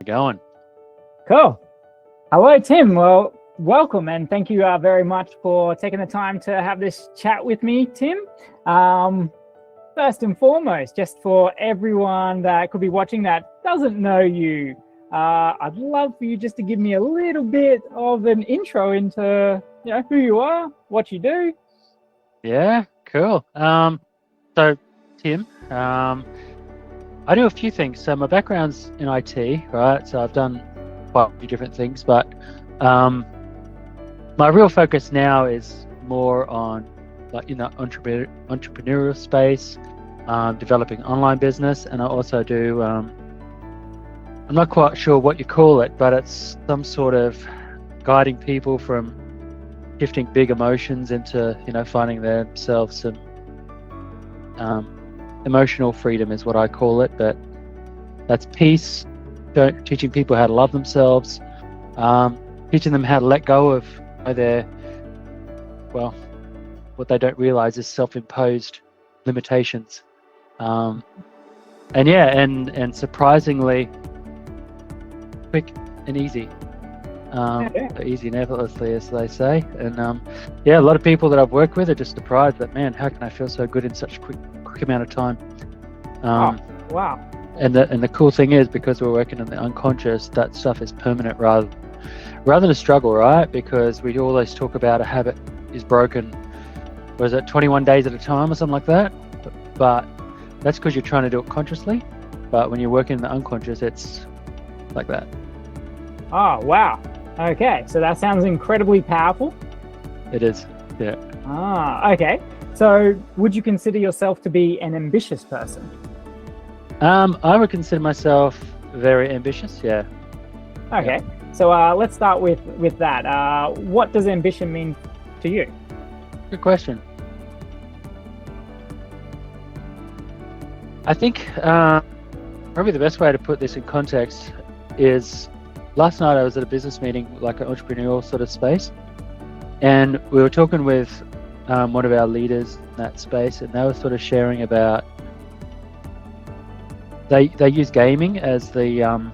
going? Cool. Hello, Tim. Well, welcome and thank you very much for taking the time to have this chat with me, Tim. First and foremost, just for everyone that could be watching that doesn't know you, I'd love for you just to give me a little bit of an intro into who you are, what you do. Yeah, cool. So Tim, I do a few things. So my background's in IT, right? So I've done quite a few different things, but my real focus now is more on entrepreneurial space, developing online business, and I also do. I'm not quite sure what you call it, but it's some sort of guiding people from shifting big emotions into finding themselves some emotional freedom is what I call it, but that's peace, teaching people how to love themselves, teaching them how to let go of what they don't realize is self-imposed limitations, and surprisingly quick and easy. Easy and effortlessly, as they say. And a lot of people that I've worked with are just surprised that, man, how can I feel so good in such a quick amount of time? Wow. And the cool thing is, because we're working on the unconscious, that stuff is permanent rather than a struggle, right? Because we always talk about a habit is broken, was it 21 days at a time or something like that? But that's because you're trying to do it consciously. But when you're working in the unconscious, it's like that. Oh, wow. Okay, so that sounds incredibly powerful. It is, yeah. Okay. So would you consider yourself to be an ambitious person? I would consider myself very ambitious, yeah. Okay, so let's start with that. What does ambition mean to you? Good question. I think probably the best way to put this in context is, last night I was at a business meeting, like an entrepreneurial sort of space, and we were talking with one of our leaders in that space, and they were sort of sharing about they use gaming as the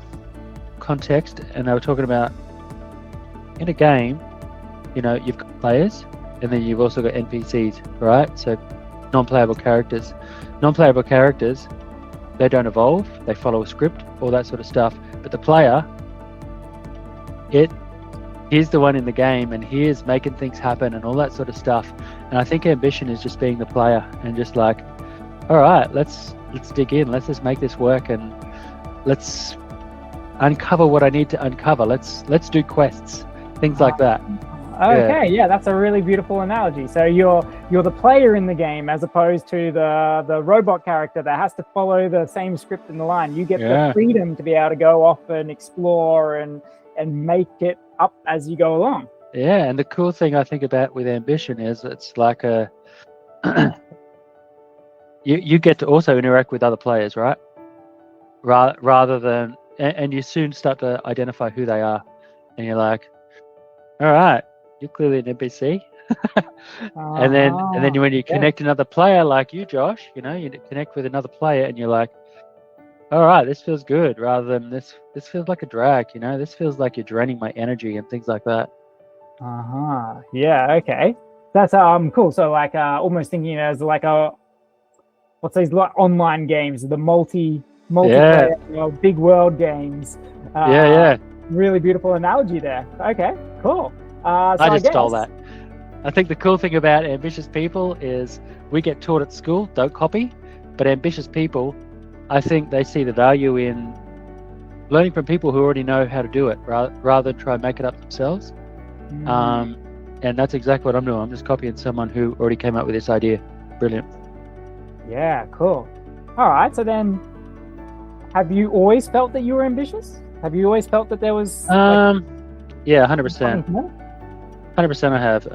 context, and they were talking about, in a game, you've got players, and then you've also got NPCs, right? So non-playable characters. Non-playable characters, they don't evolve, they follow a script, all that sort of stuff. But the player, he's the one in the game, and he is making things happen and all that sort of stuff. And I think ambition is just being the player and just like, all right, let's dig in, let's just make this work, and let's uncover what I need to uncover. Let's do quests, things like that. Okay, yeah, that's a really beautiful analogy. So you're the player in the game as opposed to the robot character that has to follow the same script in the line. You get the freedom to be able to go off and explore and make it up as you go along. Yeah, and the cool thing I think about with ambition is it's like you get to also interact with other players, right? Rather than, and you soon start to identify who they are, and you're like, all right, you're clearly an NPC. and then when you connect another player like you, Josh, you connect with another player, and you're like, all right, this feels good, rather than this feels like a drag, this feels like you're draining my energy and things like that. Yeah, okay. That's cool. So like almost thinking as like what's these like online games, the multiplayer, big world games. Really beautiful analogy there. Okay, cool. I just stole that. I think the cool thing about ambitious people is we get taught at school, don't copy, but ambitious people, I think they see the value in learning from people who already know how to do it, rather than try and make it up themselves. And that's exactly what I'm doing. I'm just copying someone who already came up with this idea. Brilliant. Yeah, cool. All right, so then have you always felt that you were ambitious? Have you always felt that there was yeah, 100%. 100% I have.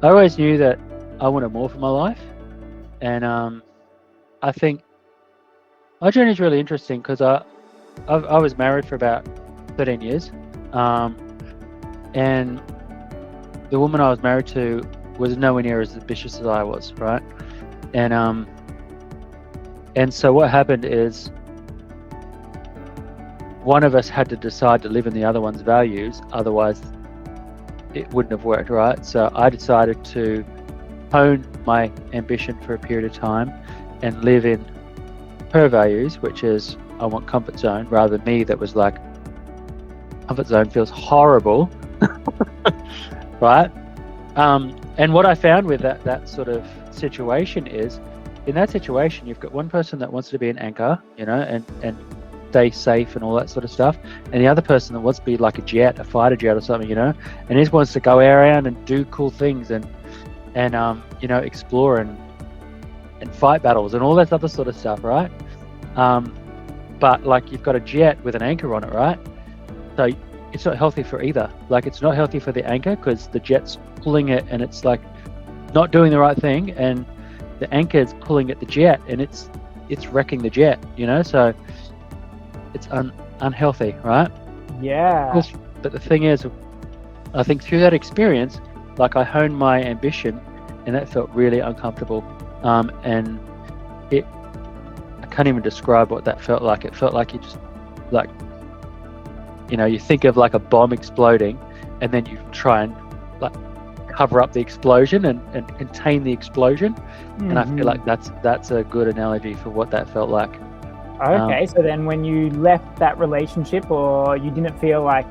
I always knew that I wanted more for my life, and I think my journey is really interesting because I was married for about 13 years, and the woman I was married to was nowhere near as ambitious as I was, right? And so what happened is one of us had to decide to live in the other one's values, otherwise it wouldn't have worked, right? So I decided to hone my ambition for a period of time and live in her values, which is I want comfort zone, rather than me that was like, comfort zone feels horrible, right? And what I found with that sort of situation is, in that situation, you've got one person that wants to be an anchor, and stay safe and all that sort of stuff, and the other person that wants to be like a fighter jet or something, and just wants to go around and do cool things and explore and fight battles and all that other sort of stuff, right? But like you've got a jet with an anchor on it, right? So it's not healthy for either. Like it's not healthy for the anchor because the jet's pulling it and it's like not doing the right thing, and the anchor's pulling at the jet and it's wrecking the jet, so it's unhealthy, right? Yeah. But the thing is, I think through that experience, like I honed my ambition, and that felt really uncomfortable. And I can't even describe what that felt like. It felt like you just like, you think of like a bomb exploding, and then you try and like cover up the explosion and contain the explosion. And I feel like that's a good analogy for what that felt like. Okay, so then when you left that relationship, or you didn't feel like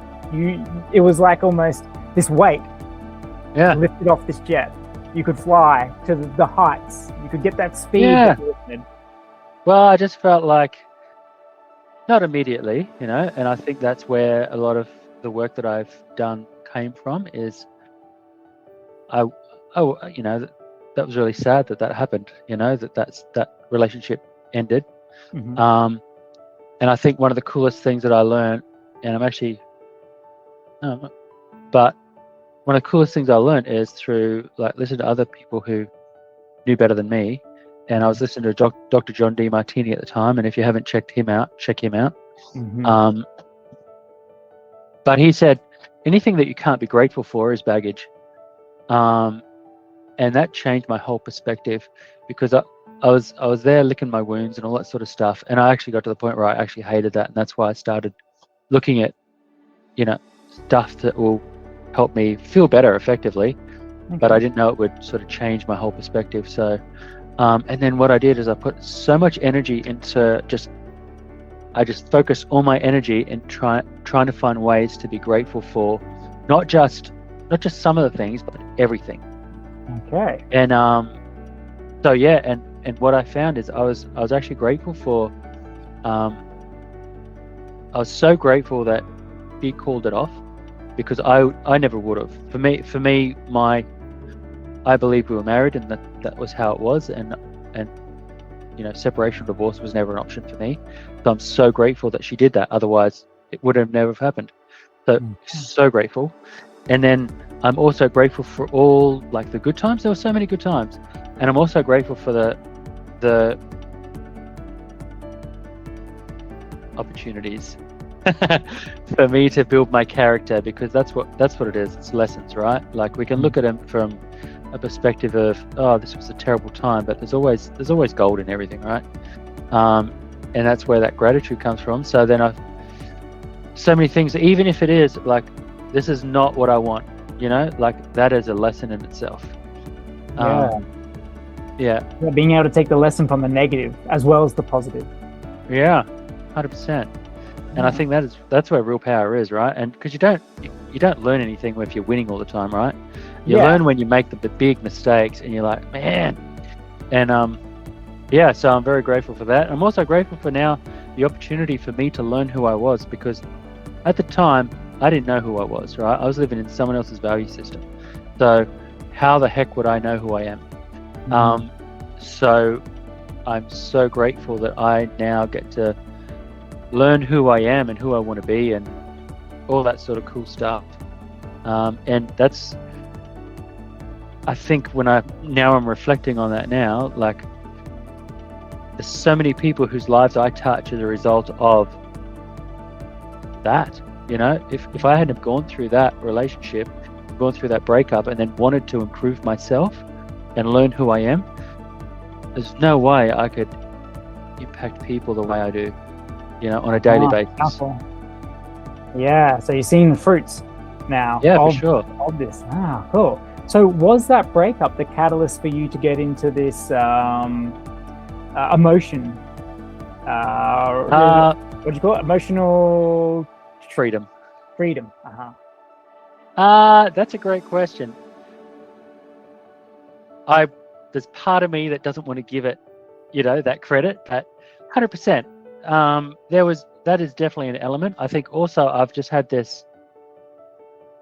it was like almost this weight lifted off this jet. You could fly to the heights. You could get that speed. Yeah. Well, I just felt like, not immediately, and I think that's where a lot of the work that I've done came from. Is that was really sad that happened. That relationship ended. And I think one of the coolest things that I learned, and but one of the coolest things I learned is through like listening to other people who knew better than me. And I was listening to Dr. John Demartini at the time, and if you haven't checked him out, check him out. But he said, anything that you can't be grateful for is baggage. And that changed my whole perspective, because I was there licking my wounds and all that sort of stuff, and I actually got to the point where I actually hated that, and that's why I started looking at stuff that will help me feel better effectively. But I didn't know it would sort of change my whole perspective. So and then what I did is I put so much energy into I just focused all my energy in trying to find ways to be grateful for not just some of the things, but everything. Okay. And so yeah, and what I found is I was actually grateful for I was so grateful that he called it off, because I never would have. For me, I believe we were married, and that was how it was, and separation or divorce was never an option for me. So I'm so grateful that she did that. Otherwise, it would have never happened. So grateful. And then I'm also grateful for all like the good times. There were so many good times, and I'm also grateful for the opportunities for me to build my character, because that's what it is. It's lessons, right? Like we can look at them from a perspective of, oh, this was a terrible time, but there's always gold in everything, right? And that's where that gratitude comes from. So then so many things, even if it is like, this is not what I want, like that is a lesson in itself. Being able to take the lesson from the negative as well as the positive. 100%. And I think that's where real power is, right? And because you don't learn anything if you're winning all the time, right? You learn when you make the big mistakes, and you're like, man. And so I'm very grateful for that. I'm also grateful for now the opportunity for me to learn who I was, because at the time I didn't know who I was, right? I was living in someone else's value system. So how the heck would I know who I am? So I'm so grateful that I now get to learn who I am and who I want to be and all that sort of cool stuff. And that's, I think when I'm reflecting on that now, like there's so many people whose lives I touch as a result of that. If I hadn't have gone through that relationship, gone through that breakup, and then wanted to improve myself and learn who I am, there's no way I could impact people the way I do, on a daily basis. Yeah, so you're seeing the fruits now Yeah, for sure. of this. Ah, cool. So was that breakup the catalyst for you to get into this emotion? What do you call it? Emotional Freedom. freedom. Uh-huh. That's a great question. There's part of me that doesn't want to give it, that credit, but 100%. That is definitely an element. I think also I've just had this,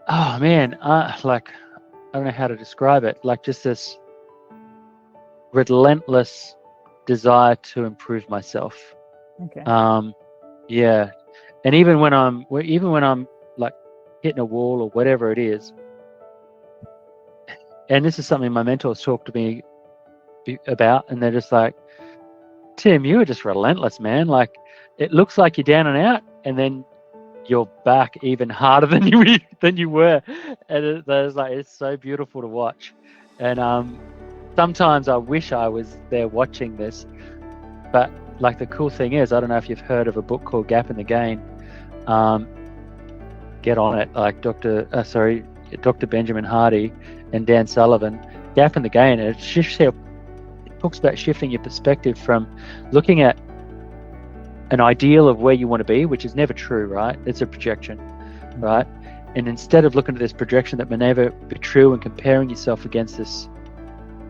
oh man, like, I don't know how to describe it, like just this relentless desire to improve myself. Okay. Yeah. And even when I'm like hitting a wall or whatever it is, and this is something my mentors talk to me about, and they're just like, Tim, you are just relentless, man. Like, it looks like you're down and out, and then you're back even harder than you were. And it's so beautiful to watch. And sometimes I wish I was there watching this, but like the cool thing is, I don't know if you've heard of a book called Gap in the Gain. Get on it, like Dr. Benjamin Hardy and Dan Sullivan. Gap in the Gain, and it talks about shifting your perspective from looking at an ideal of where you want to be, which is never true, right? It's a projection, right? And instead of looking at this projection that may never be true and comparing yourself against this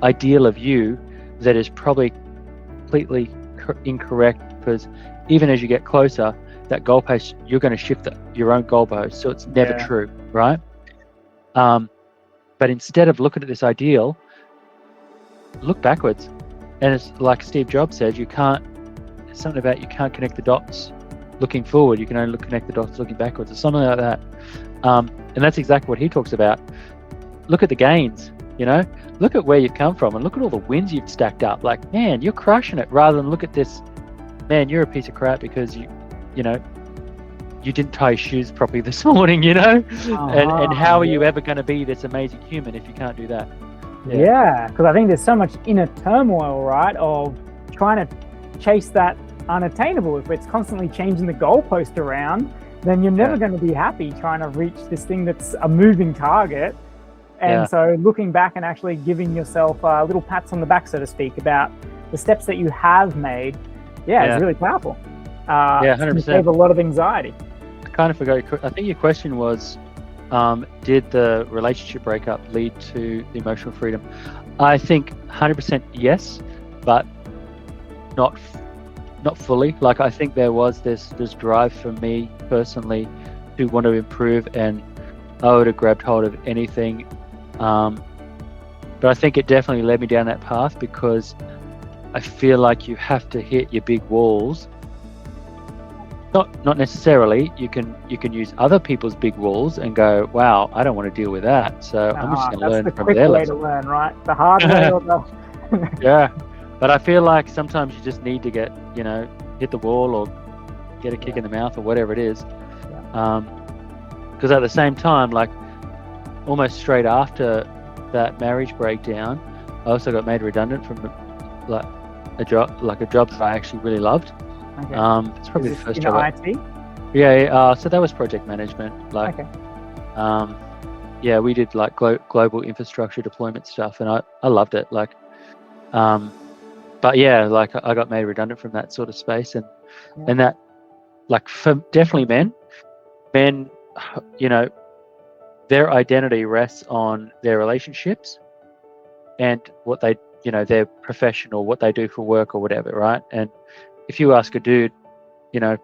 ideal of you that is probably completely incorrect, because even as you get closer, that goalpost, you're going to shift your own goalpost, so it's never true, right? But instead of looking at this ideal, look backwards. And it's like Steve Jobs said, you can't connect the dots looking forward, you can only connect the dots looking backwards, or something like that. And that's exactly what he talks about. Look at the gains, look at where you've come from, and look at all the wins you've stacked up. Like, man, you're crushing it, rather than look at this, man, you're a piece of crap because you didn't tie your shoes properly this morning, and how are you ever going to be this amazing human if you can't do that? Yeah, because I think there's so much inner turmoil, right, of trying to chase that unattainable. If it's constantly changing the goalpost around, then you're never going to be happy trying to reach this thing that's a moving target. And so looking back and actually giving yourself little pats on the back, so to speak, about the steps that you have made, it's really powerful. 100%. Save a lot of anxiety. I kind of forgot. I think your question was, did the relationship breakup lead to the emotional freedom? I think 100% yes, but not fully. Like, I think there was this drive for me personally to want to improve, and I would have grabbed hold of anything. But I think it definitely led me down that path, because I feel like you have to hit your big walls. Not necessarily. You can use other people's big walls and go, wow, I don't want to deal with that. So I'm just going to learn from their lesson. That's the quick way to learn, right? The hard way or the... Yeah. But I feel like sometimes you just need to get, hit the wall or get a kick in the mouth or whatever it is. Because at the same time, like almost straight after that marriage breakdown, I also got made redundant from a job that I actually really loved. Okay. It's probably the first job. IT? So that was project management. We did like global infrastructure deployment stuff, and I loved it. Like, but yeah, like I got made redundant from that sort of space, and that, like, for definitely men, their identity rests on their relationships and what they, their profession or what they do for work or whatever, right? And if you ask a dude,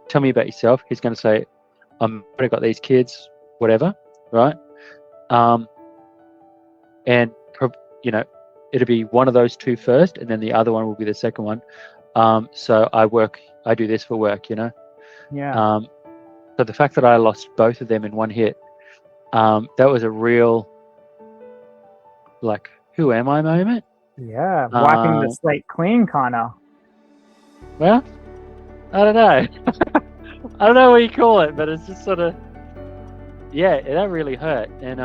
tell me about yourself, he's going to say, I've got these kids, whatever, right? And it'll be one of those two first, and then the other one will be the second one. So I do this for work, Yeah. So the fact that I lost both of them in one hit, that was a real, like, who am I moment? Yeah, wiping the slate clean, kind of. Well, I don't know. I don't know what you call it, but it's just sort of, that really hurt. And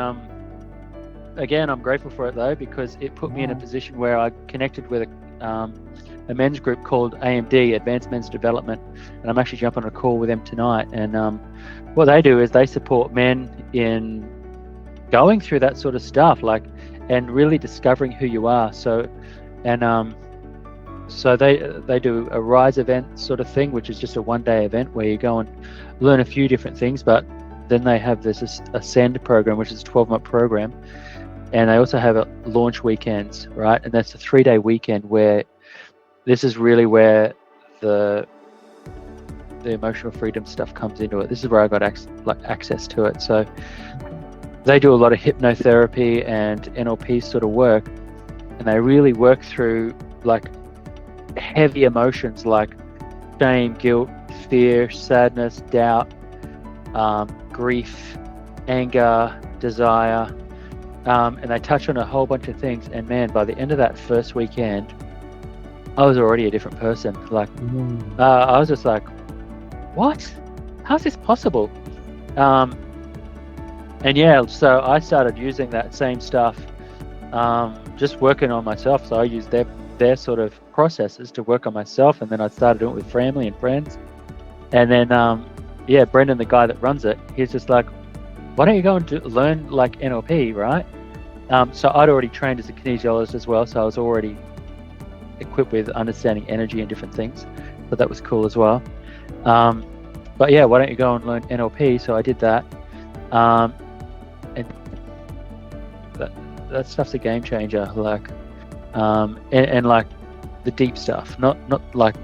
again, I'm grateful for it though, because it put me in a position where I connected with a men's group called AMD, Advanced Men's Development, and I'm actually jumping on a call with them tonight. And what they do is they support men in going through that sort of stuff, like, and really discovering who you are. So they do a Rise event sort of thing, which is just a one-day event where you go and learn a few different things, but then they have this Ascend program, which is a 12-month program, and they also have a launch weekends, right? And that's a 3-day weekend where this is really where the emotional freedom stuff comes into it. This is where I got access to it. So they do a lot of hypnotherapy and NLP sort of work, and they really work through like heavy emotions like shame, guilt, fear, sadness, doubt, grief, anger, desire, and they touch on a whole bunch of things. And man, by the end of that first weekend, I was already a different person. Like, I was just like, what? How's this possible? And yeah, so I started using that same stuff, just working on myself. So I used their sort of processes to work on myself, and then I started doing it with family and friends. And then, Brendan, the guy that runs it, he's just like, why don't you go and learn like NLP, right? So I'd already trained as a kinesiologist as well, so I was already equipped with understanding energy and different things. But that was cool as well. But yeah, why don't you go and learn NLP? So I did that. And that stuff's a game changer, like, and like the deep stuff, not like,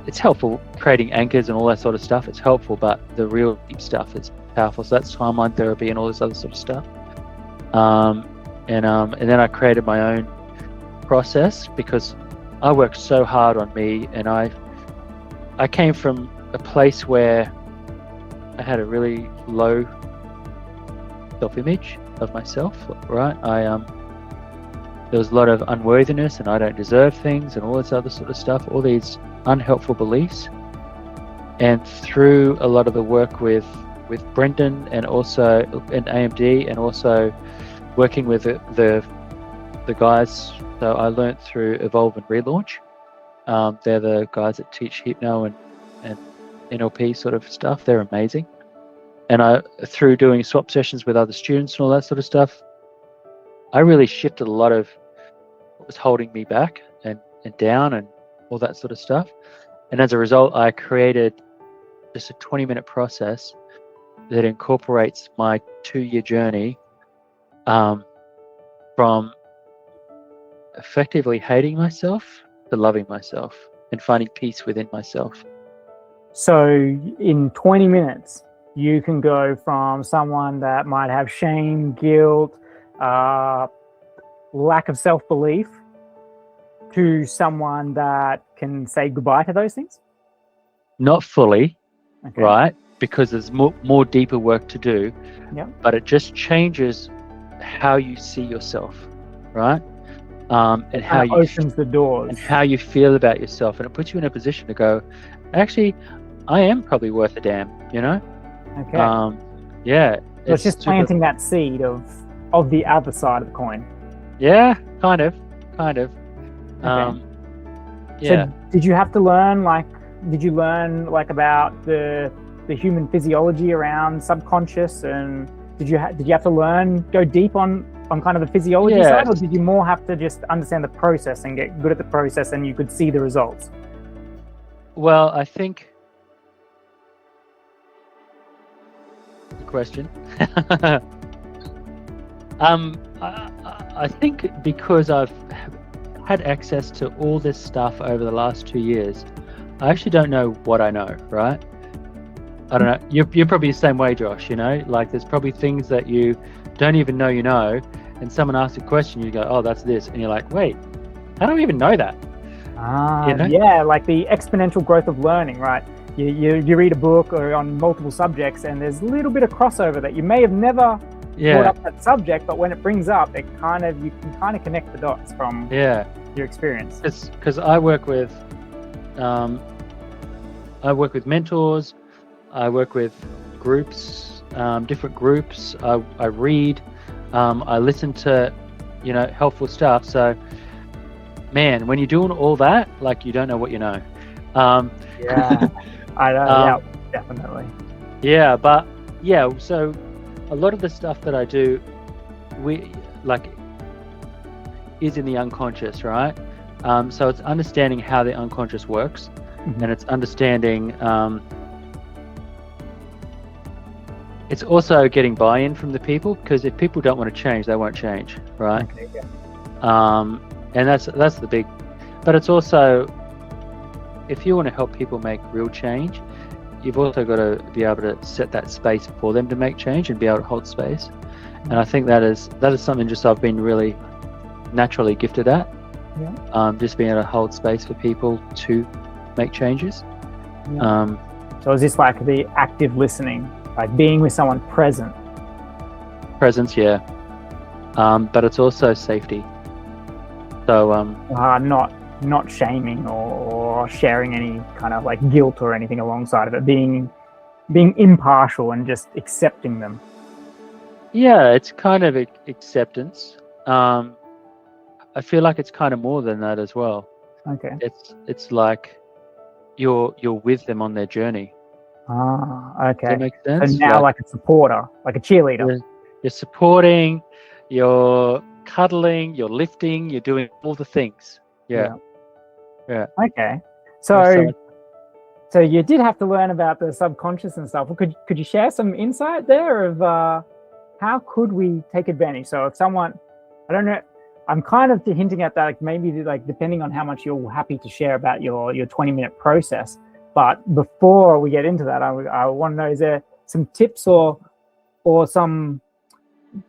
it's helpful creating anchors and all that sort of stuff. It's helpful, but the real deep stuff is powerful. So that's timeline therapy and all this other sort of stuff. And then I created my own process because I worked so hard on me, and I came from a place where I had a really low self-image of myself, right? There was a lot of unworthiness, and I don't deserve things, and all this other sort of stuff, all these unhelpful beliefs. And through a lot of the work with Brendan and also in AMD, and also working with the guys, so I learned through Evolve and Relaunch. They're the guys that teach hypno and NLP sort of stuff. They're amazing. And through doing swap sessions with other students and all that sort of stuff, I really shifted a lot of what was holding me back and down and all that sort of stuff. And as a result, I created just a 20-minute process that incorporates my 2-year journey from effectively hating myself to loving myself and finding peace within myself. So in 20 minutes, you can go from someone that might have shame, guilt, lack of self-belief, to someone that can say goodbye to those things? Not fully, okay. Right? Because there's more deeper work to do. Yep. But it just changes how you see yourself, right? And how you opens the doors, and how you feel about yourself, and it puts you in a position to go, actually, I am probably worth a damn, you know? Okay. Yeah. So it's just planting that seed of the other side of the coin. Yeah, kind of. Okay. Yeah. So did you have to learn about the human physiology around subconscious, and did you have to go deep on kind of the physiology side, or did you more have to just understand the process and get good at the process and you could see the results? Well, I think the question. I think because I've had access to all this stuff over the last 2 years, I actually don't know what I know, right? I don't know. You're probably the same way, Josh, you know? Like, there's probably things that you don't even know you know, and someone asks a question, you go, oh, that's this. And you're like, wait, how do I even know that? You know? Yeah, like the exponential growth of learning, right? You read a book or on multiple subjects, and there's a little bit of crossover that you may have never brought up that subject, but when it brings up, you can kind of connect the dots from your experience. It's because I work with mentors, I work with groups, different groups. I read, I listen to, helpful stuff. So man, when you're doing all that, like, you don't know what you know. Yeah, I know. Yeah, definitely. Yeah, but yeah, so a lot of the stuff that I do, is in the unconscious, right? So it's understanding how the unconscious works, and it's understanding. It's also getting buy-in from the people, because if people don't want to change, they won't change, right? Okay, yeah. And that's the big. But it's also, if you want to help people make real change, you've also got to be able to set that space for them to make change and be able to hold space. And I think that is something just I've been really naturally gifted at. Yeah. Just being able to hold space for people to make changes. Yeah. So is this like the active listening, like being with someone present? Presence, yeah. But it's also safety. So not shaming or sharing any kind of like guilt or anything alongside of it. Being impartial and just accepting them. Yeah, it's kind of acceptance. I feel like it's kind of more than that as well. Okay. It's like you're with them on their journey. Okay. Does that make sense? So now, like a supporter, like a cheerleader. You're supporting, you're cuddling, you're lifting, you're doing all the things. Yeah. Okay. So you did have to learn about the subconscious and stuff. Could you share some insight there of how could we take advantage? So if someone, I don't know, I'm kind of hinting at that, like maybe like depending on how much you're happy to share about your 20-minute process. But before we get into that, I want to know, is there some tips or some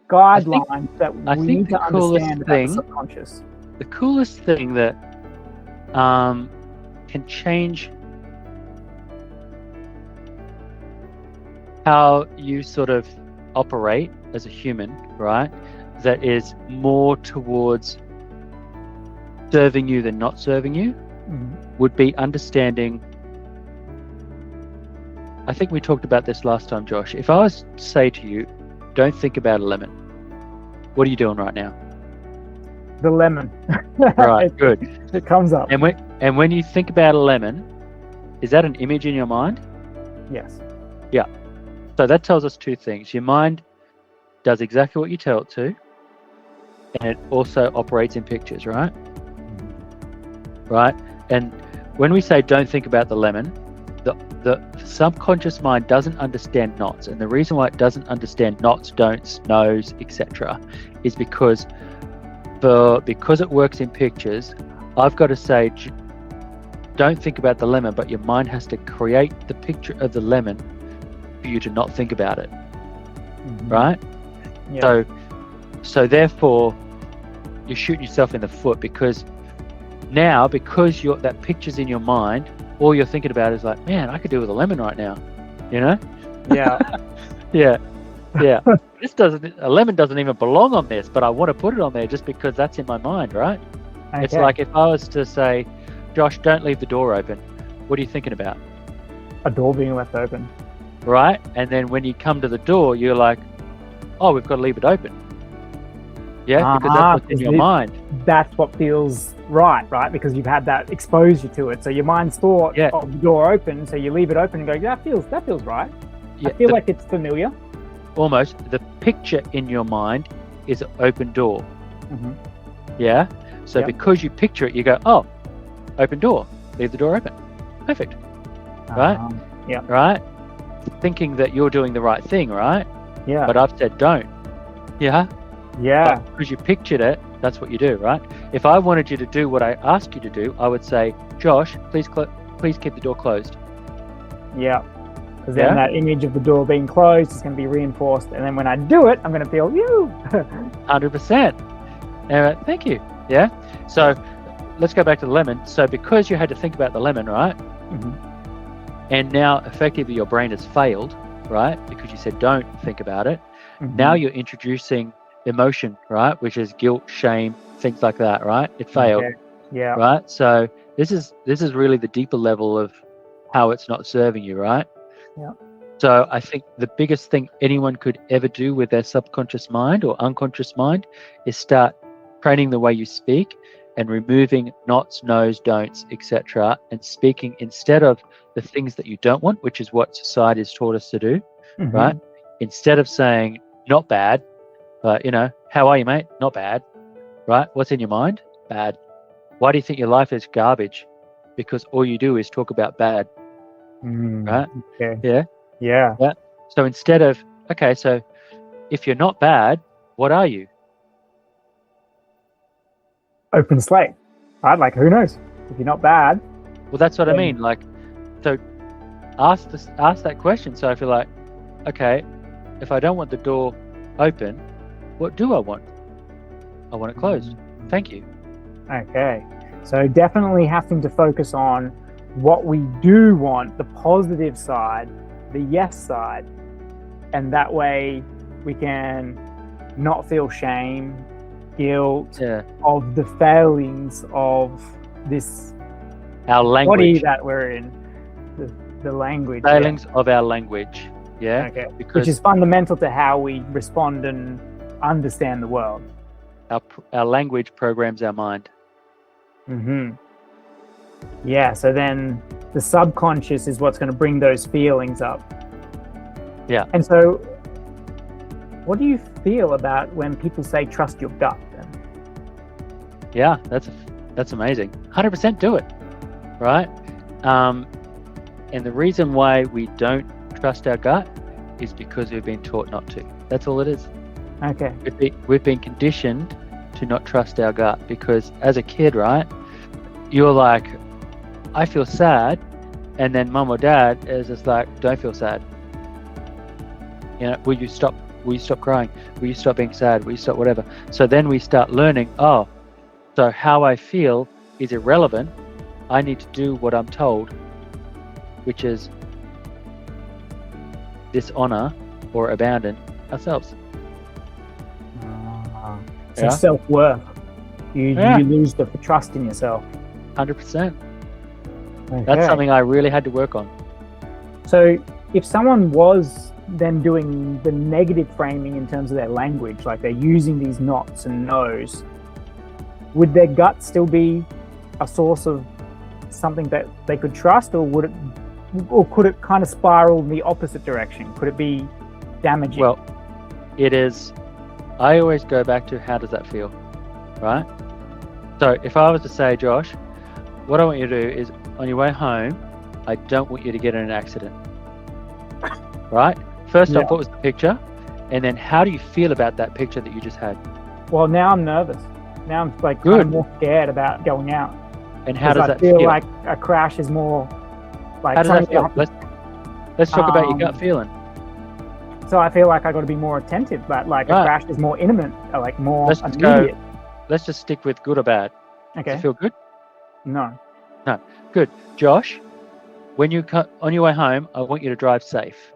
guidelines that we need to understand about the subconscious? The coolest thing that can change how you sort of operate as a human, right? That is more towards serving you than not serving you, would be understanding. I think we talked about this last time, Josh. If I was to say to you, don't think about a lemon, what are you doing right now? The lemon. Right, good. It comes up. And when you think about a lemon, is that an image in your mind? Yes. Yeah. So that tells us two things. Your mind does exactly what you tell it to, and it also operates in pictures, right? Right? And when we say don't think about the lemon, the subconscious mind doesn't understand knots. And the reason why it doesn't understand knots, don'ts, no's, etc., is because it works in pictures, I've got to say, don't think about the lemon, but your mind has to create the picture of the lemon for you to not think about it. Right? Yeah. So therefore, you're shooting yourself in the foot, because that picture's in your mind, all you're thinking about is like, man, I could do with a lemon right now, you know? Yeah. Yeah. A lemon doesn't even belong on this, but I want to put it on there just because that's in my mind, right? Okay. It's like if I was to say, Josh, don't leave the door open, what are you thinking about? A door being left open. Right? And then when you come to the door, you're like, oh, we've got to leave it open. Yeah, because that's what's in your mind. That's what feels right? Because you've had that exposure to it. So your mind's thought of the door open, so you leave it open and go, that feels right. Yeah, I feel like it's familiar. Almost. The picture in your mind is an open door. Yeah? So because you picture it, you go, oh, open door. Leave the door open. Perfect. Right? Yeah. Right? Thinking that you're doing the right thing, right? Yeah. But I've said don't. Yeah? Yeah. But because you pictured it, that's what you do, right? If I wanted you to do what I asked you to do, I would say, Josh, please keep the door closed. Yeah. Because then that image of the door being closed is going to be reinforced. And then when I do it, I'm going to feel, 100%. Thank you. Yeah. So let's go back to the lemon. So because you had to think about the lemon, right? And now effectively your brain has failed, right? Because you said don't think about it. Now you're introducing emotion, right? Which is guilt, shame, things like that, right? It failed. Yeah. Right? So this is really the deeper level of how it's not serving you, right? Yeah. So I think the biggest thing anyone could ever do with their subconscious mind or unconscious mind is start training the way you speak and removing nots, no's, don'ts, etc., and speaking instead of the things that you don't want, which is what society has taught us to do, right? Instead of saying not bad, but how are you, mate? Not bad, right? What's in your mind? Bad. Why do you think your life is garbage? Because all you do is talk about bad, right? Okay. Yeah. So instead of, okay, so if you're not bad, what are you? Open slate, right? Like, who knows? If you're not bad. Well, that's what I mean. Like, so ask that question. So I feel like, okay, if I don't want the door open, what do I want? I want it closed. Thank you. Okay. So definitely having to focus on what we do want, the positive side, the yes side, and that way we can not feel shame, guilt of the failings of this our language body that we're in, the language. Failings of our language. Yeah. Okay. Which is fundamental to how we respond and understand the world. Our language programs our mind. Yeah, so then the subconscious is what's going to bring those feelings up. Yeah. And so what do you feel about when people say trust your gut then? Yeah, that's amazing. 100% do it, right? And the reason why we don't trust our gut is because we've been taught not to. That's all it is. Okay. We've been conditioned to not trust our gut because as a kid, right, you're like, I feel sad, and then mum or dad is just like, don't feel sad. Will you stop crying? Will you stop being sad? Will you stop whatever? So then we start learning, so how I feel is irrelevant. I need to do what I'm told, which is dishonor or abandon ourselves. So self-worth. You lose the trust in yourself. 100%. Okay. That's something I really had to work on. So if someone was then doing the negative framing in terms of their language, like they're using these nots and no's, would their gut still be a source of something that they could trust, or could it kind of spiral in the opposite direction? Could it be damaging? Well, it is. I always go back to how does that feel, right? So if I was to say, Josh, what I want you to do is on your way home, I don't want you to get in an accident, right? First off, what was the picture? And then how do you feel about that picture that you just had? Well, now I'm nervous. Now I'm like kind of more scared about going out. And how does that feel? Like a crash is more like. How does that feel? Let's talk about your gut feeling. So I feel like I got to be more attentive, but like a crash is more intimate, like more immediate. Let's just stick with good or bad. Okay. Does it feel good? No. Good. Josh, when you on your way home, I want you to drive safe.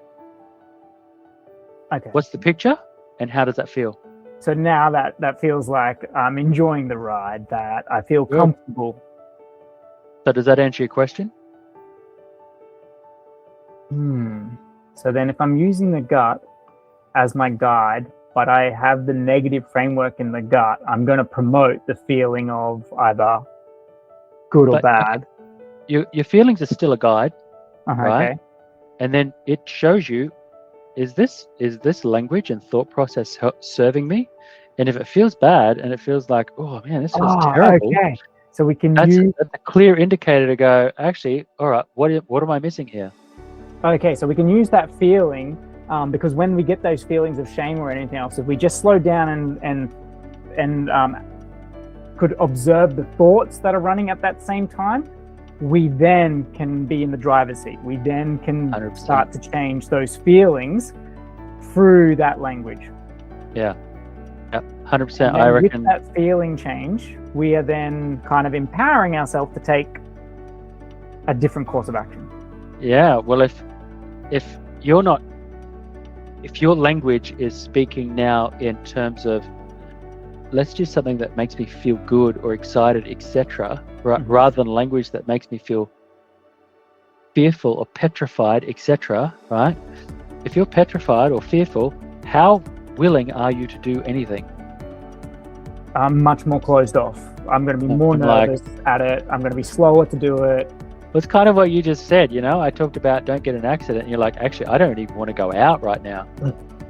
Okay. What's the picture and how does that feel? So now that feels like I'm enjoying the ride, that I feel comfortable. So does that answer your question? So then if I'm using the gut as my guide, but I have the negative framework in the gut, I'm going to promote the feeling of either good or bad. Your feelings are still a guide, right? Okay. And then it shows you, is this language and thought process serving me? And if it feels bad and it feels like, oh man, this feels terrible. Okay. So we can that's use a clear indicator to go, actually, all right, what am I missing here? Okay, so we can use that feeling because when we get those feelings of shame or anything else, if we just slow down and could observe the thoughts that are running at that same time, we then can be in the driver's seat. We then can 100%. Start to change those feelings through that language. Yeah, 100%. I reckon with that feeling change, we are then kind of empowering ourselves to take a different course of action. Yeah, well, if your language is speaking now in terms of let's do something that makes me feel good or excited, etc., rather than language that makes me feel fearful or petrified, etc., right? If you're petrified or fearful, how willing are you to do anything? I'm much more closed off. I'm going to be more I'm like, nervous at it. I'm going to be slower to do it. it's kind of what you just said, you know. I talked about don't get in an accident, and you're like, actually, I don't even want to go out right now.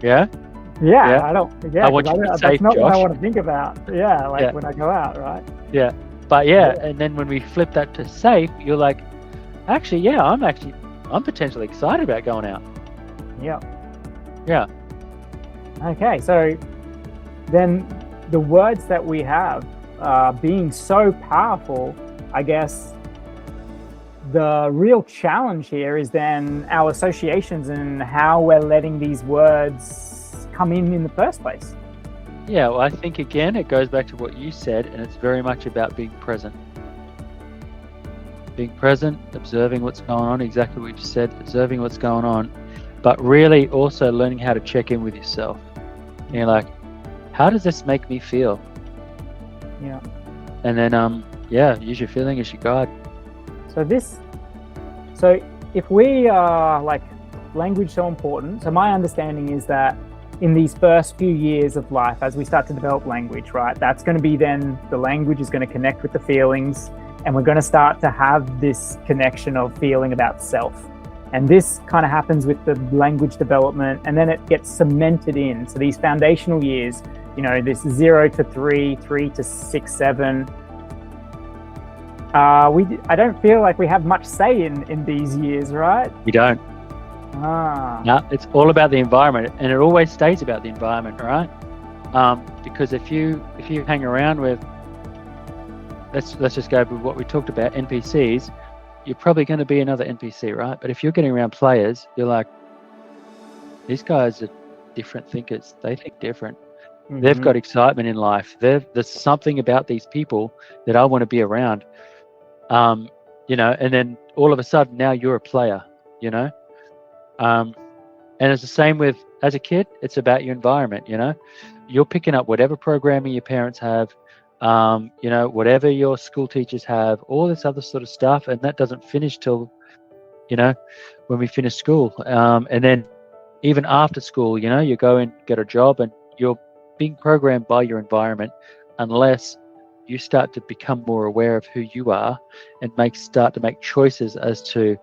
Yeah. Yeah, I don't. Yeah, I want you to be that's safe, not what I Josh. want to think about. Yeah, like when I go out, right? Yeah. But and then when we flip that to safe, you're like, actually, I'm potentially excited about going out. Yeah. Yeah. Okay, so then the words that we have being so powerful, I guess the real challenge here is then our associations and how we're letting these words come in the first place. Yeah, well, I think again, it goes back to what you said, and it's very much about being present. Being present, observing what's going on, exactly what you said, observing what's going on, but really also learning how to check in with yourself. And you're like, how does this make me feel? Yeah. And then, use your feeling as your guide. So if we are like language so important, so my understanding is that in these first few years of life, as we start to develop language, right, that's going to be then the language is going to connect with the feelings, and we're going to start to have this connection of feeling about self. And this kind of happens with the language development, and then it gets cemented in. So these foundational years, you know, this 0 to 3, 3 to 6, 7. I don't feel like we have much say in these years, right? You don't. No, it's all about the environment, and it always stays about the environment, right? Because if you hang around with, let's just go with what we talked about, NPCs, you're probably going to be another NPC, right? But if you're getting around players, you're like, these guys are different thinkers. They think different. Mm-hmm. They've got excitement in life. There's something about these people that I want to be around. You know, and then all of a sudden now you're a player, you know. And it's the same with, as a kid, it's about your environment, you know. You're picking up whatever programming your parents have, you know, whatever your school teachers have, all this other sort of stuff, and that doesn't finish till, you know, when we finish school. And then even after school, you know, you go and get a job and you're being programmed by your environment, unless you start to become more aware of who you are and start to make choices as to,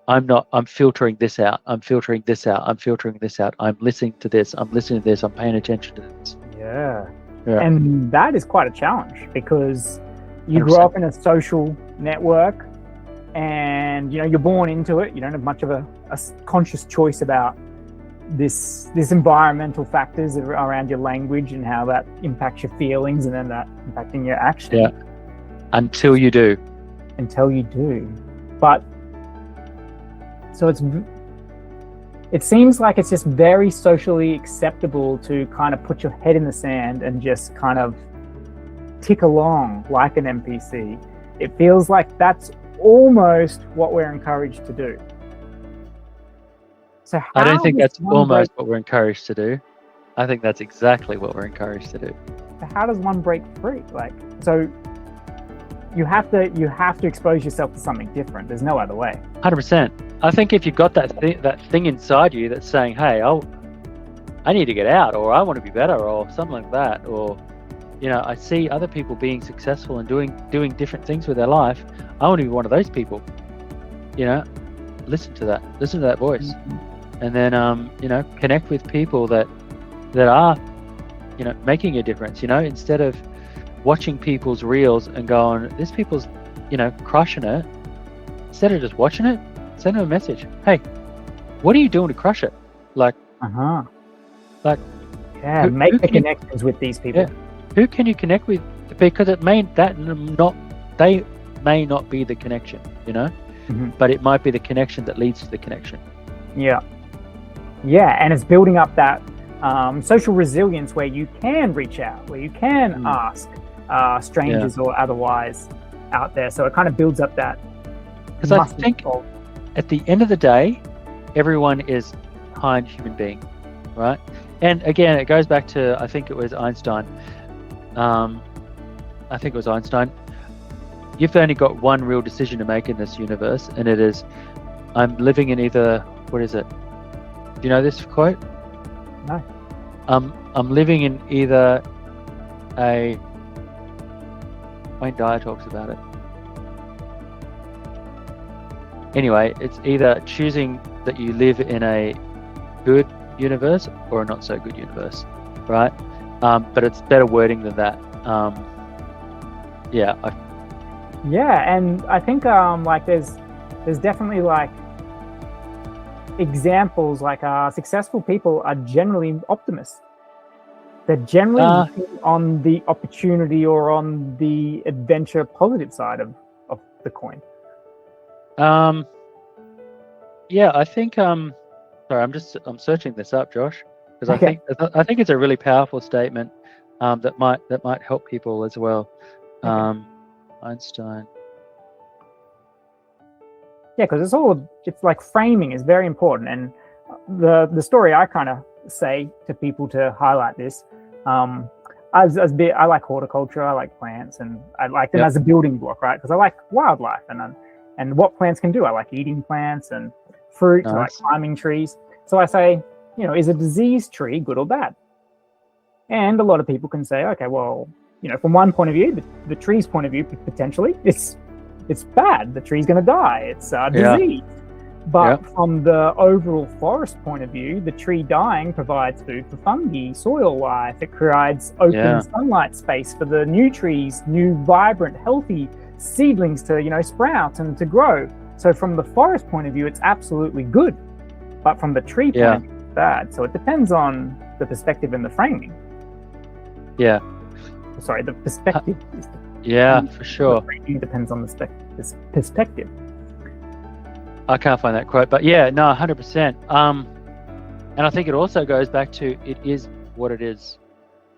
I'm filtering this out, I'm filtering this out, I'm filtering this out, I'm listening to this, I'm listening to this, I'm paying attention to this. Yeah. And that is quite a challenge, because you 100%. grow up in a social network and, you know, you're born into it. You don't have much of a conscious choice about this environmental factors around your language and how that impacts your feelings, and then that impacting your action. Yeah. Until you do. But so it seems like it's just very socially acceptable to kind of put your head in the sand and just kind of tick along like an NPC. It feels like that's almost what we're encouraged to do. So I don't think that's almost what we're encouraged to do. I think that's exactly what we're encouraged to do. So how does one break free? Like, so you have to expose yourself to something different. There's no other way. 100%. I think if you've got that thing inside you that's saying, hey, I need to get out, or I want to be better, or something like that, or, you know, I see other people being successful and doing different things with their life. I want to be one of those people. You know, listen to that voice. Mm-hmm. And then, you know, connect with people that are, you know, making a difference, you know, instead of watching people's reels and going, this people's, you know, crushing it. Instead of just watching it, send them a message. Hey, what are you doing to crush it? Like, make the connections with these people. Yeah. Who can you connect with? Because they may not be the connection, you know, but it might be the connection that leads to the connection. Yeah, and it's building up that social resilience where you can reach out, where you can ask strangers or otherwise out there. So it kind of builds up that. Because I think at the end of the day, everyone is a kind human being, right? And again, it goes back to, I think it was Einstein. You've only got one real decision to make in this universe, and it is, I'm living in either, what is it? Do you know this quote? No. I'm living in either a Wayne Dyer talks about it. Anyway, it's either choosing that you live in a good universe or a not so good universe, right? But it's better wording than that. Yeah, and I think like there's definitely like examples like successful people are generally optimists. They're generally on the opportunity or on the adventure positive side of the coin. Yeah, I think sorry, I'm searching this up, Josh, because Okay. I think it's a really powerful statement that might help people as well. Okay. Einstein. Yeah, because it's like framing is very important, and the story I kind of say to people to highlight this, I like horticulture, I like plants, and I like them as a building block, right? Because I like wildlife and what plants can do. I like eating plants and fruit. Nice. I like climbing trees. So I say, is a diseased tree good or bad? And a lot of people can say, okay, well, from one point of view, the tree's point of view, potentially, it's bad. The tree's going to die. It's disease. But from the overall forest point of view, the tree dying provides food for fungi, soil life. It provides open sunlight space for the new trees, new, vibrant, healthy seedlings to, sprout and to grow. So from the forest point of view, it's absolutely good. But from the tree point of view, it's bad. So it depends on the perspective and the framing. Yeah. Sorry, the perspective. For sure. The framing depends on the perspective. I can't find that quote, but 100%. And I think it also goes back to it is what it is.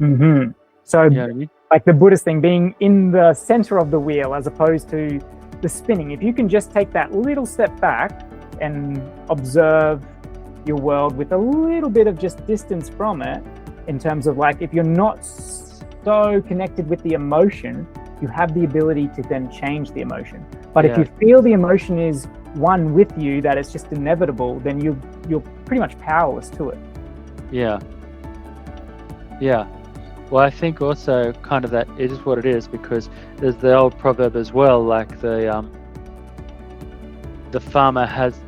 Mm-hmm. So, you know what I mean? Like the Buddhist thing, being in the center of the wheel as opposed to the spinning. If you can just take that little step back and observe your world with a little bit of just distance from it, in terms of like if you're not so connected with the emotion, you have the ability to then change the emotion. But if you feel the emotion is one with you, that it's just inevitable, then you're pretty much powerless to it. Yeah. Well, I think also kind of that it is what it is, because there's the old proverb as well, like the farmer has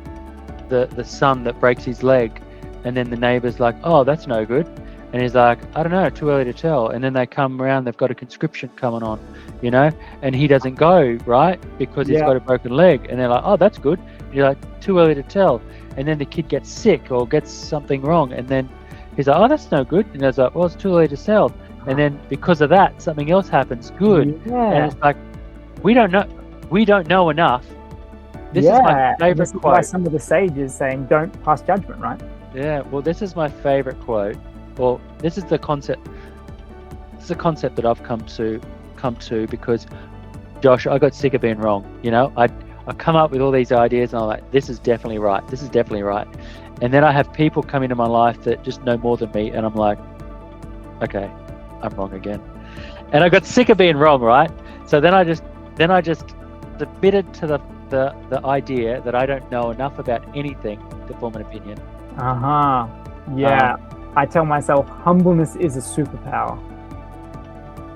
the son that breaks his leg, and then the neighbor's like, oh, that's no good. And he's like, I don't know, too early to tell. And then they come around, they've got a conscription coming on, and he doesn't go, right? Because he's got a broken leg. And they're like, oh, that's good. And you're like, too early to tell. And then the kid gets sick or gets something wrong. And then he's like, oh, that's no good. And he's like, well, it's too early to tell. And then because of that, something else happens. Good. Yeah. And it's like, we don't know enough. This is my favorite quote. Why some of the sages saying, don't pass judgment, right? Yeah, well, this is my favorite quote. Well, this is the concept. This is a concept that I've come to because, Josh, I got sick of being wrong. I come up with all these ideas and I'm like, this is definitely right. This is definitely right. And then I have people come into my life that just know more than me, and I'm like, okay, I'm wrong again. And I got sick of being wrong, right? So then I just submitted to the idea that I don't know enough about anything to form an opinion. Yeah. I tell myself humbleness is a superpower.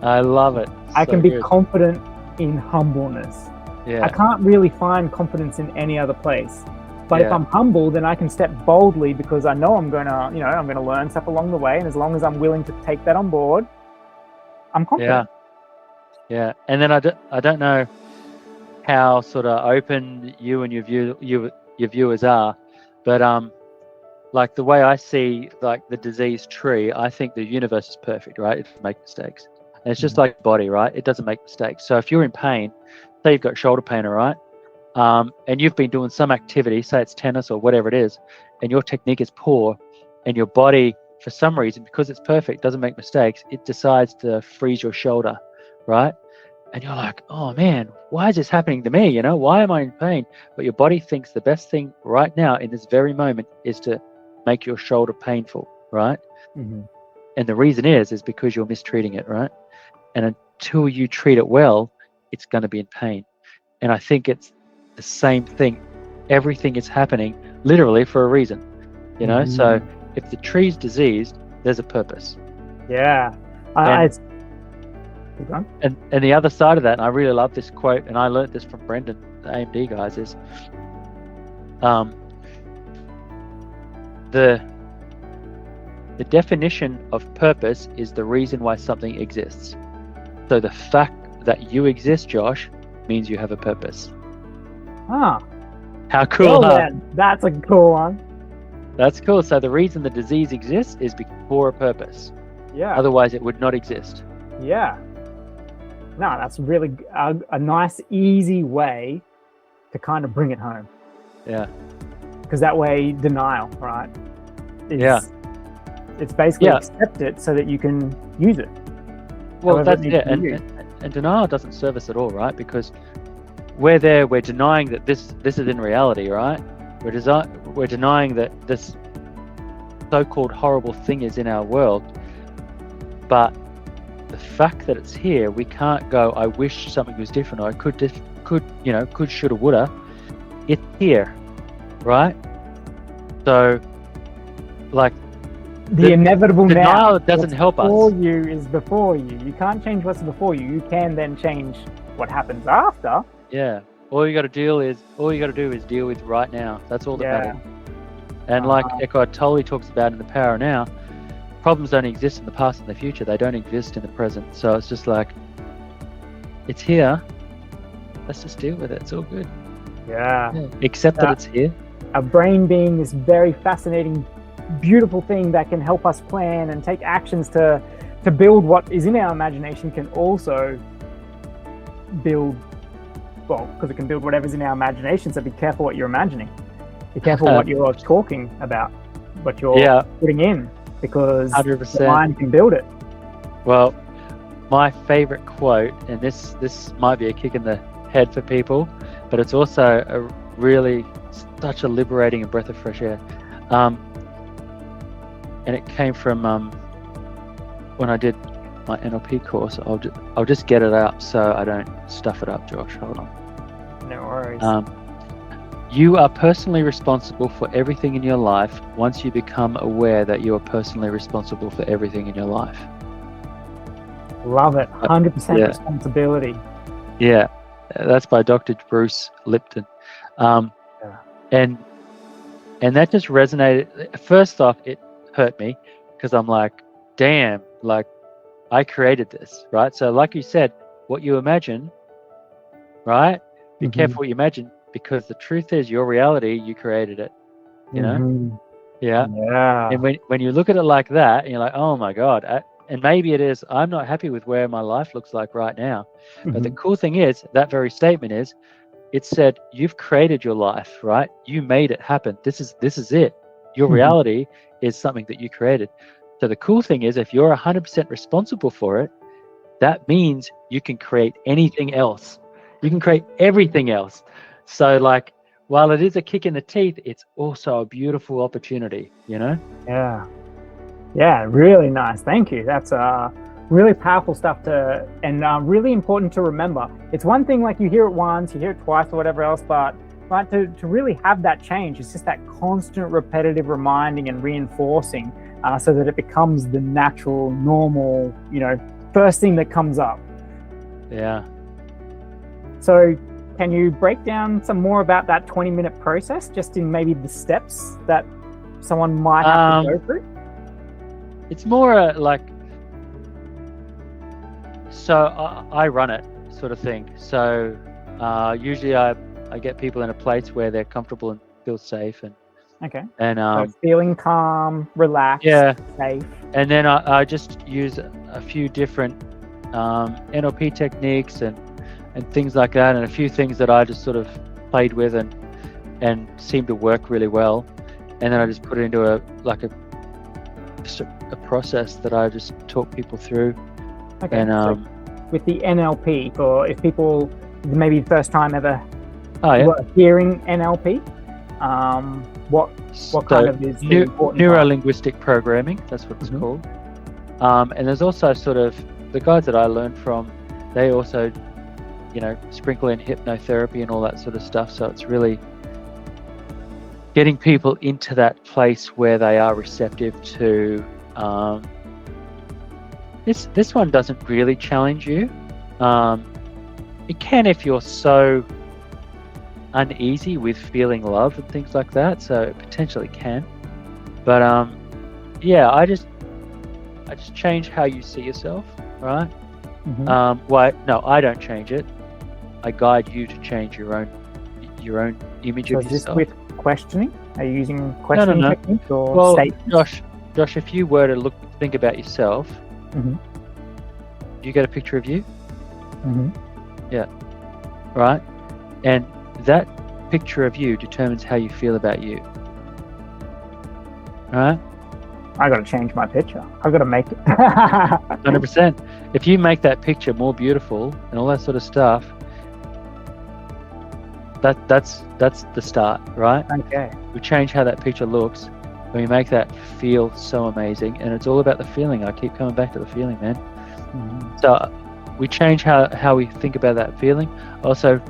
I love it. I can be confident in humbleness. I can't really find confidence in any other place. But if I'm humble, then I can step boldly because I know I'm gonna learn stuff along the way, and as long as I'm willing to take that on board, I'm confident. Yeah. And then I don't know how sort of open you and your viewers are, but like the way I see like the diseased tree, I think the universe is perfect, right? It doesn't make mistakes. And it's just like the body, right? It doesn't make mistakes. So if you're in pain, say you've got shoulder pain, all right? And you've been doing some activity, say it's tennis or whatever it is, and your technique is poor, and your body, for some reason, because it's perfect, doesn't make mistakes, it decides to freeze your shoulder, right? And you're like, oh man, why is this happening to me? Why am I in pain? But your body thinks the best thing right now in this very moment is to make your shoulder painful, right? Mm-hmm. And the reason is because you're mistreating it, right? And until you treat it well, it's going to be in pain. And I think it's the same thing. Everything is happening literally for a reason, So if the tree's diseased, there's a purpose. Yeah. Keep going. And the other side of that, and I really love this quote, and I learned this from Brendan, the AMD guys, is the definition of purpose is the reason why something exists. So the fact that you exist, Josh, means you have a purpose. Ah, how cool! well, then, that's a cool one. That's cool. So the reason the disease exists is for a purpose. Yeah. Otherwise, it would not exist. Yeah. No, that's really a nice, easy way to kind of bring it home. Yeah. Because that way, denial, right? Yeah. It's basically accept it so that you can use it. Well, that's it. And denial doesn't serve us at all, right? Because we're denying that this is in reality, right? We're denying that this so-called horrible thing is in our world. But the fact that it's here, we can't go, I wish something was different, or I could, shoulda, woulda. It's here, right? So, like, the inevitable denial now doesn't help us. Before you is before you. You can't change what's before you. You can then change what happens after. Yeah. All you got to do is deal with right now. That's all that matters. And like Eckhart Tolle talks about in The Power of Now, problems don't exist in the past and the future. They don't exist in the present. So it's just like, it's here. Let's just deal with it. It's all good. Yeah. Accept that it's here. Our brain being this very fascinating, beautiful thing that can help us plan and take actions to build what is in our imagination can also build, well, because it can build whatever's in our imagination. So be careful what you're imagining. Be careful what you're talking about, what you're putting in, because 100%. The mind can build it. Well, my favorite quote, and this might be a kick in the head for people, but it's also a really such a liberating and breath of fresh air. And it came from when I did my NLP course. I'll just get it out so I don't stuff it up, Josh. Hold on. No worries. You are personally responsible for everything in your life once you become aware that you are personally responsible for everything in your life. Love it. 100% responsibility. Yeah, that's by Dr. Bruce Lipton. And that just resonated. First off, it hurt me because I'm like, damn, like I created this, right? So like you said, what you imagine, right? Be careful what you imagine, because the truth is your reality, you created it, you know? Yeah. And when you look at it like that, and you're like, oh my God, and maybe it is, I'm not happy with where my life looks like right now. But the cool thing is, that very statement is, it said, you've created your life, right? You made it happen. This is it. Your reality is something that you created. So the cool thing is, if you're 100% responsible for it, that means you can create anything else. You can create everything else. So like, while it is a kick in the teeth, it's also a beautiful opportunity, you know? Yeah, really nice. Thank you. That's really powerful stuff and really important to remember. It's one thing, like, you hear it once, you hear it twice or whatever else, but right, to really have that change, it's just that constant repetitive reminding and reinforcing so that it becomes the natural, normal, first thing that comes up. Yeah. So can you break down some more about that 20-minute process, just in maybe the steps that someone might have to go through? It's more like, so I run it sort of thing. So usually I get people in a place where they're comfortable and feel safe, and so feeling calm, relaxed, safe. And then I just use a few different NLP techniques and things like that, and a few things that I just sort of played with and seemed to work really well. And then I just put it into a process that I just talk people through. And so with the NLP, for if people maybe the first time ever were hearing NLP, what kind of is the important neuro-linguistic programming? That's what it's called. And there's also sort of the guys that I learned from. They also, sprinkle in hypnotherapy and all that sort of stuff. So it's really getting people into that place where they are receptive to this one doesn't really challenge you. It can if you're so uneasy with feeling love and things like that, so it potentially can. But yeah, I just change how you see yourself, right? Why? No, I don't change it. I guide you to change your own image So of is this yourself. with questioning? Are you using questioning No. techniques or Well, statements? Josh, if you were to think about yourself, Mhm. you get a picture of you, Mhm. right? And that picture of you determines how you feel about you, right? I got to change my picture. I got to make it. 100%. If you make that picture more beautiful and all that sort of stuff, that's the start, right? Okay. We change how that picture looks, and we make that feel so amazing. And it's all about the feeling. I keep coming back to the feeling, man. So we change how we think about that feeling. Also,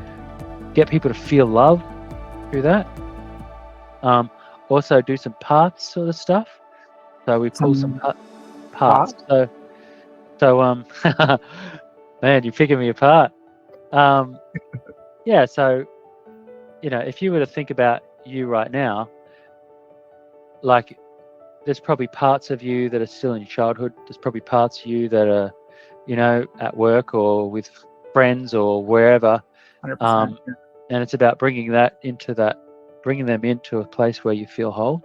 get people to feel love through that. Also, do some paths sort of stuff. So we pull some paths. So man, you're picking me apart. Yeah. So if you were to think about you right now, like there's probably parts of you that are still in your childhood. There's probably parts of you that are, at work or with friends or wherever. 100%. And it's about bringing them into a place where you feel whole.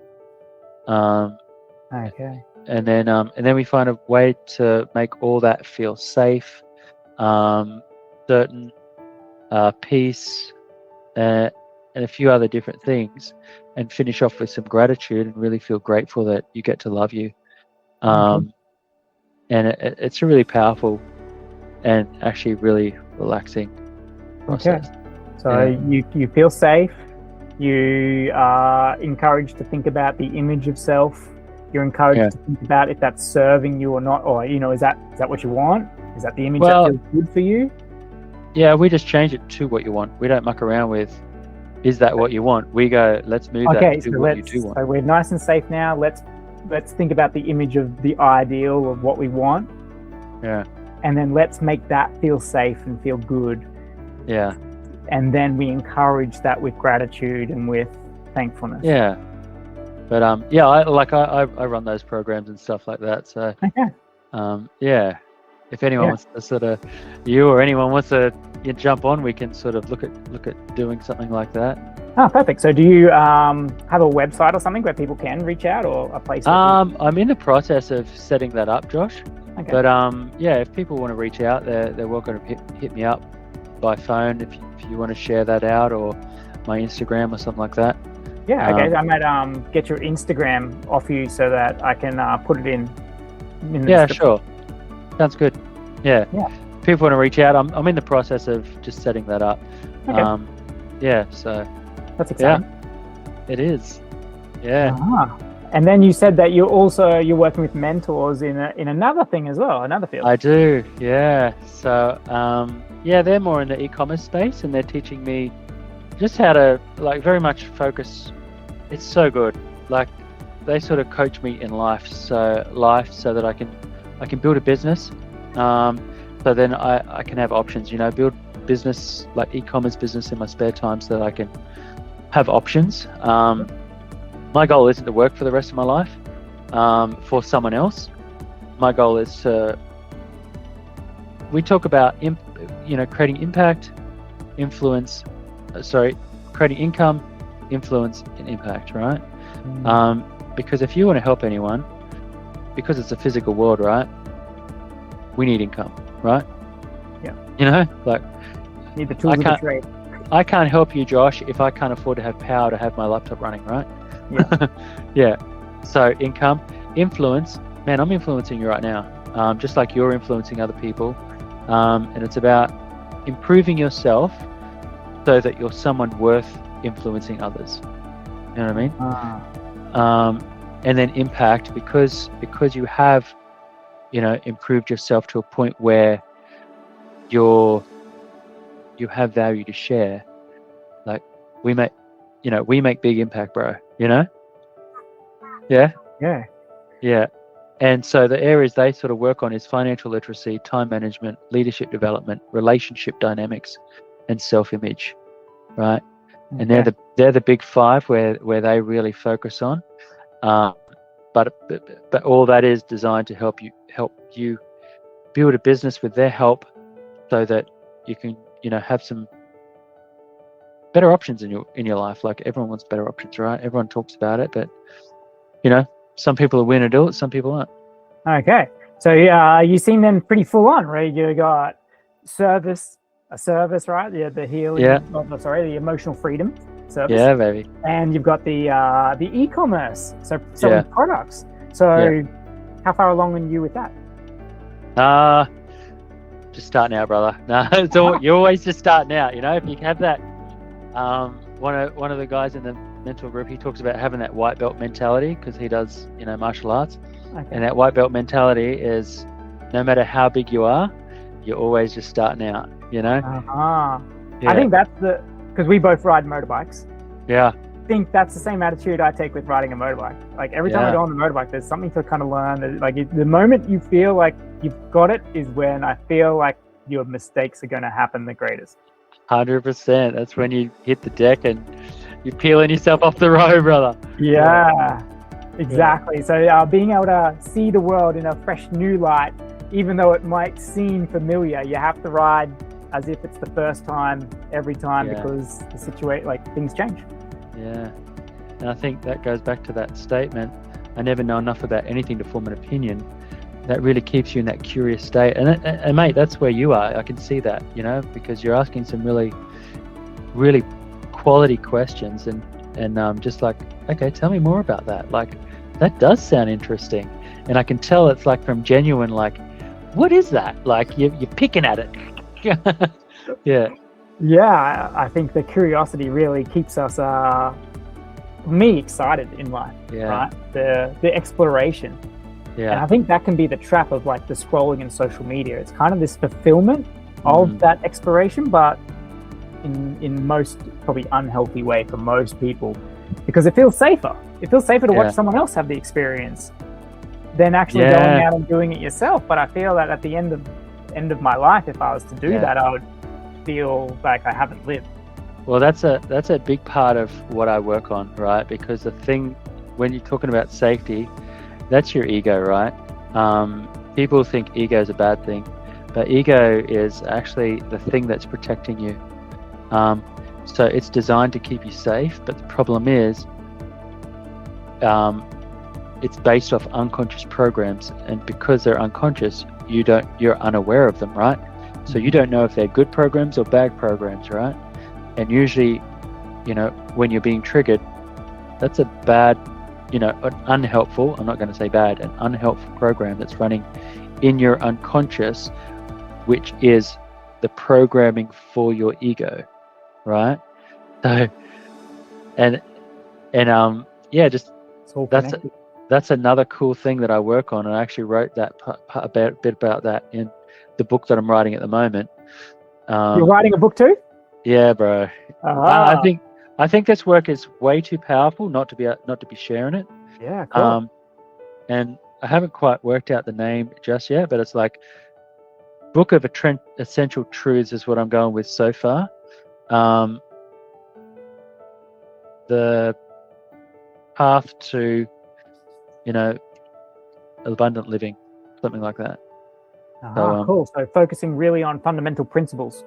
Okay. And then we find a way to make all that feel safe, certain, peace, and a few other different things, and finish off with some gratitude and really feel grateful that you get to love you. And it's a really powerful and actually really relaxing process. Okay. So you feel safe. You are encouraged to think about the image of self. You're encouraged to think about if that's serving you or not, or is that what you want? Is that the image that feels good for you? Yeah, we just change it to what you want. We don't muck around with, is that what you want? We go, let's move that to what you do want. So we're nice and safe now. Let's think about the image of the ideal of what we want. Yeah. And then let's make that feel safe and feel good. Yeah. And then we encourage that with gratitude and with thankfulness. Yeah. But I run those programs and stuff like that. So yeah. If anyone wants to sort of, you or anyone wants to jump on, we can sort of look at doing something like that. Oh, perfect. So do you have a website or something where people can reach out, or a place? I'm in the process of setting that up, Josh. Okay. But if people want to reach out, they're welcome to hit me up by phone if you want to share that out, or my Instagram or something like that. Yeah, okay. I might get your Instagram off you so that I can put it in the description. Sure. Sounds good. Yeah. If people want to reach out, I'm in the process of just setting that up. Okay. So that's exciting. Yeah, it is. Yeah. And then you said that you're working with mentors in another thing as well, another field. I do. Yeah. So they're more in the e-commerce space, and they're teaching me just how to very much focus. It's so good. They sort of coach me in life so that I can build a business. So then I can have options, build business, like e-commerce business in my spare time, so that I can have options. My goal isn't to work for the rest of my life for someone else. My goal is we talk about creating impact, influence, creating income, influence, and impact, right? Because if you want to help anyone, because it's a physical world, right? We need income, right? Yeah. Need the tools of the trade. I can't help you, Josh, if I can't afford to have power to have my laptop running, right? Yeah. Yeah. So income, influence, man, I'm influencing you right now, just like you're influencing other people. And it's about improving yourself so that you're someone worth influencing others. You know what I mean? And then impact, because you have, improved yourself to a point where you have value to share. We make big impact, bro. Yeah. Yeah. Yeah. And so the areas they sort of work on is financial literacy, time management, leadership development, relationship dynamics, and self-image, right? Okay. And they're the big five where they really focus on. But all that is designed to help you build a business with their help, so that you can have some better options in your life. Like, everyone wants better options, right? Everyone talks about it, but some people are willing to do it, some people aren't. Okay, so you seem then pretty full on, right? You got a service, right? The healing. Yeah. The emotional freedom service. Yeah, baby. And you've got the e-commerce, so selling products. So how far along are you with that? Just starting out, brother. No, you're always just starting out. If you have that, one of the guys in the mental group, he talks about having that white belt mentality, because he does martial arts. Okay. And that white belt mentality is, no matter how big you are, you're always just starting out. I think that's because we both ride motorbikes. Yeah. I think that's the same attitude I take with riding a motorbike. Like, every time I go on the motorbike, there's something to kind of learn. Like, the moment you feel like you've got it is when I feel like your mistakes are going to happen the greatest. 100%. That's when you hit the deck and you're peeling yourself off the road, brother. Yeah, exactly. So being able to see the world in a fresh new light, even though it might seem familiar, you have to ride as if it's the first time every time, because the situation, like, things change. Yeah. And I think that goes back to that statement, I never know enough about anything to form an opinion. That really keeps you in that curious state. And mate, that's where you are. I can see that, because you're asking some really, really quality questions, and just like, okay, tell me more about that. Like, that does sound interesting. And I can tell it's like from genuine, like, what is that? Like, you're picking at it. Yeah, I think the curiosity really keeps us, me, excited in life, right? The exploration. Yeah. And I think that can be the trap of, like, the scrolling in social media. It's kind of this fulfillment of that exploration, but in most probably unhealthy way for most people, because it feels safer. It feels safer to watch someone else have the experience than actually going out and doing it yourself. But I feel that at the end of my life, if I was to do that, I would feel like I haven't lived. Well, that's a big part of what I work on, right? Because the thing, when you're talking about safety, that's your ego, right? People think ego is a bad thing, but ego is actually the thing that's protecting you. So it's designed to keep you safe, but the problem is, it's based off unconscious programs, and because they're unconscious, you're unaware of them, right? So you don't know if they're good programs or bad programs, right? And usually, when you're being triggered, that's a bad, an unhelpful, I'm not going to say bad, an unhelpful program that's running in your unconscious, which is the programming for your ego, right? So, just that's another cool thing that I work on, and I actually wrote that bit about that in the book that I'm writing at the moment. You're writing a book too? Yeah, bro. I think this work is way too powerful not to be sharing it. Yeah, cool. And I haven't quite worked out the name just yet, but it's like Book of Essential Truths is what I'm going with so far. The path to, abundant living, something like that. Cool. So focusing really on fundamental principles.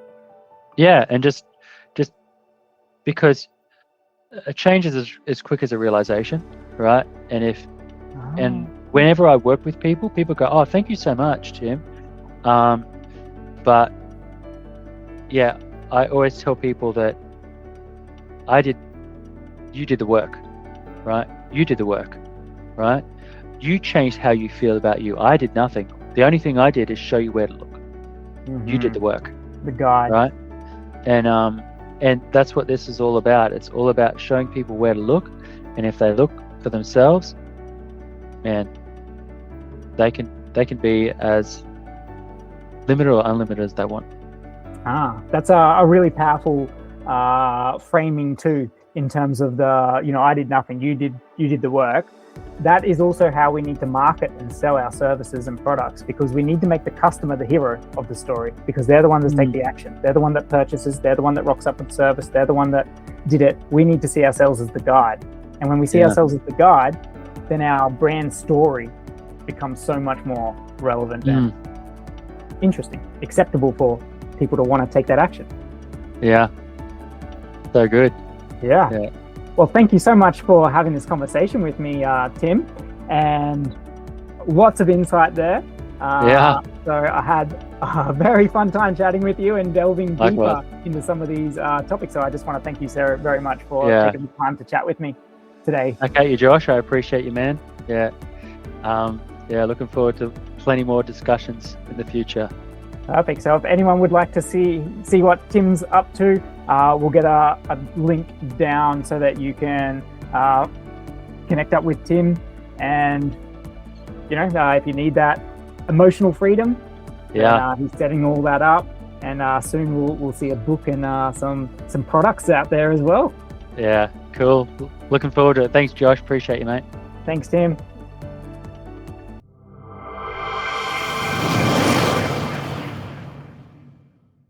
Yeah, and just because a change is as quick as a realization, right? And whenever I work with people go, "Oh, thank you so much, Tim." But yeah, I always tell people that you did the work, right? You did the work, right? You changed how you feel about you. I did nothing. The only thing I did is show you where to look. You did the work. The guide. Right? And that's what this is all about. It's all about showing people where to look, and if they look for themselves, man, they can be as limited or unlimited as they want. That's a really powerful framing too, in terms of the, I did nothing, you did the work. that is also how we need to market and sell our services and products, because we need to make the customer the hero of the story, because they're the ones that take the action. They're the one that purchases. They're the one that rocks up with service. They're the one that did it. We need to see ourselves as the guide. And when we see ourselves as the guide, then our brand story becomes so much more relevant and interesting, acceptable for people to want to take that action. Yeah. So good. Yeah. Well, thank you so much for having this conversation with me, Tim, and lots of insight there. So I had a very fun time chatting with you and delving deeper into some of these topics. So I just want to thank you, Sarah, very much for taking the time to chat with me today. Okay, you, Josh. I appreciate you, man. Yeah. Looking forward to plenty more discussions in the future. Perfect. So if anyone would like to see what Tim's up to, we'll get a link down so that you can connect up with Tim. And, if you need that emotional freedom, he's setting all that up. And soon we'll see a book and some products out there as well. Yeah, cool. Looking forward to it. Thanks, Josh. Appreciate you, mate. Thanks, Tim.